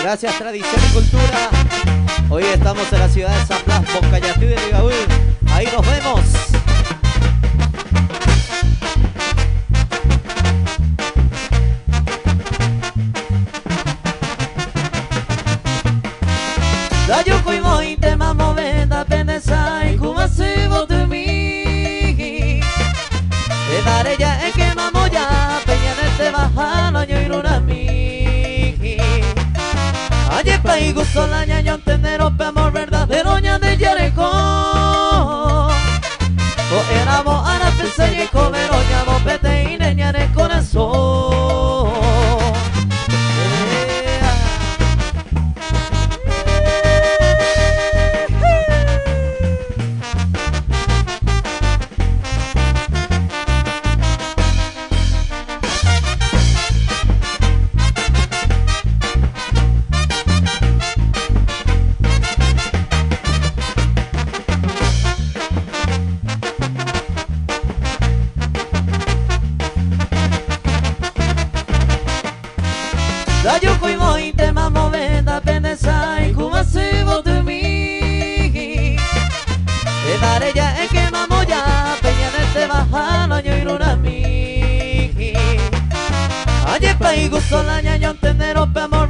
Gracias, tradición y cultura. Hoy estamos en la ciudad de San Blas, Bocayatú de Ligaúl. Ahí nos vemos. Dayo cuimo y te mamo venda penesa y kuma sigo tu mi. Te daré ya en que mamo ya peña de te bajano yo iruna mi. Ayer pa y gusto la ñaño entendero pe amor verdadero ña de Jericó. O éramos a la pesa y comero ñamo pete y neña en el corazón. Dayo cuimo y te mamo venda penesa y kuma sigo tu mi. Te daré ya en que mamo ya peña en este bajano yo iruna mi. Ayer pa y gusto la ñaño entendero pe amor